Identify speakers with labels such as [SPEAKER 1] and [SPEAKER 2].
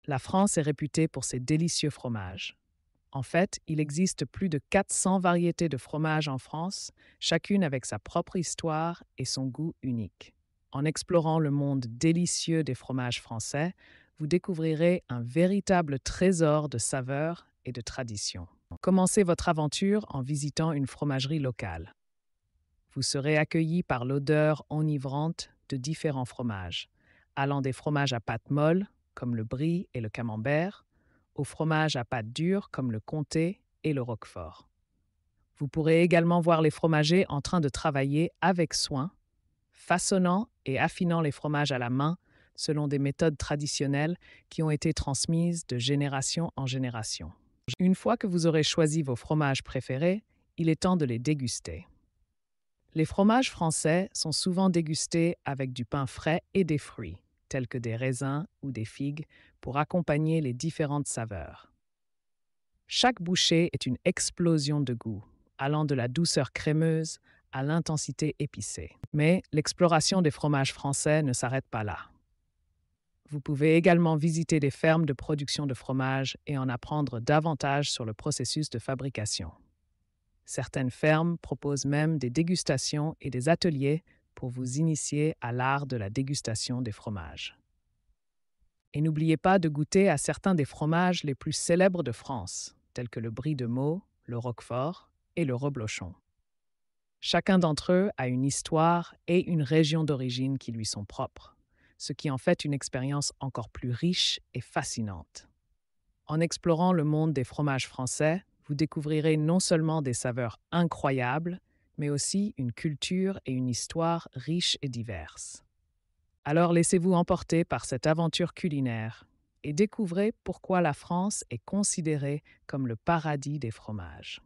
[SPEAKER 1] La France est réputée pour ses délicieux fromages. En fait, il existe plus de 400 variétés de fromages en France, chacune avec sa propre histoire et son goût unique. En explorant le monde délicieux des fromages français, vous découvrirez un véritable trésor de saveurs et de traditions. Commencez votre aventure en visitant une fromagerie locale. Vous serez accueilli par l'odeur enivrante de différents fromages, allant des fromages à pâte molle, comme le brie et le camembert, aux fromages à pâte dure, comme le comté et le roquefort. Vous pourrez également voir les fromagers en train de travailler avec soin, façonnant et affinant les fromages à la main selon des méthodes traditionnelles qui ont été transmises de génération en génération. Une fois que vous aurez choisi vos fromages préférés, il est temps de les déguster. Les fromages français sont souvent dégustés avec du pain frais et des fruits, tels que des raisins ou des figues, pour accompagner les différentes saveurs. Chaque bouchée est une explosion de goût, allant de la douceur crémeuse à l'intensité épicée. Mais l'exploration des fromages français ne s'arrête pas là. Vous pouvez également visiter des fermes de production de fromage et en apprendre davantage sur le processus de fabrication. Certaines fermes proposent même des dégustations et des ateliers pour vous initier à l'art de la dégustation des fromages. Et n'oubliez pas de goûter à certains des fromages les plus célèbres de France, tels que le brie de Meaux, le roquefort et le reblochon. Chacun d'entre eux a une histoire et une région d'origine qui lui sont propres, ce qui en fait une expérience encore plus riche et fascinante. En explorant le monde des fromages français, vous découvrirez non seulement des saveurs incroyables, mais aussi une culture et une histoire riches et diverses. Alors laissez-vous emporter par cette aventure culinaire et découvrez pourquoi la France est considérée comme le paradis des fromages.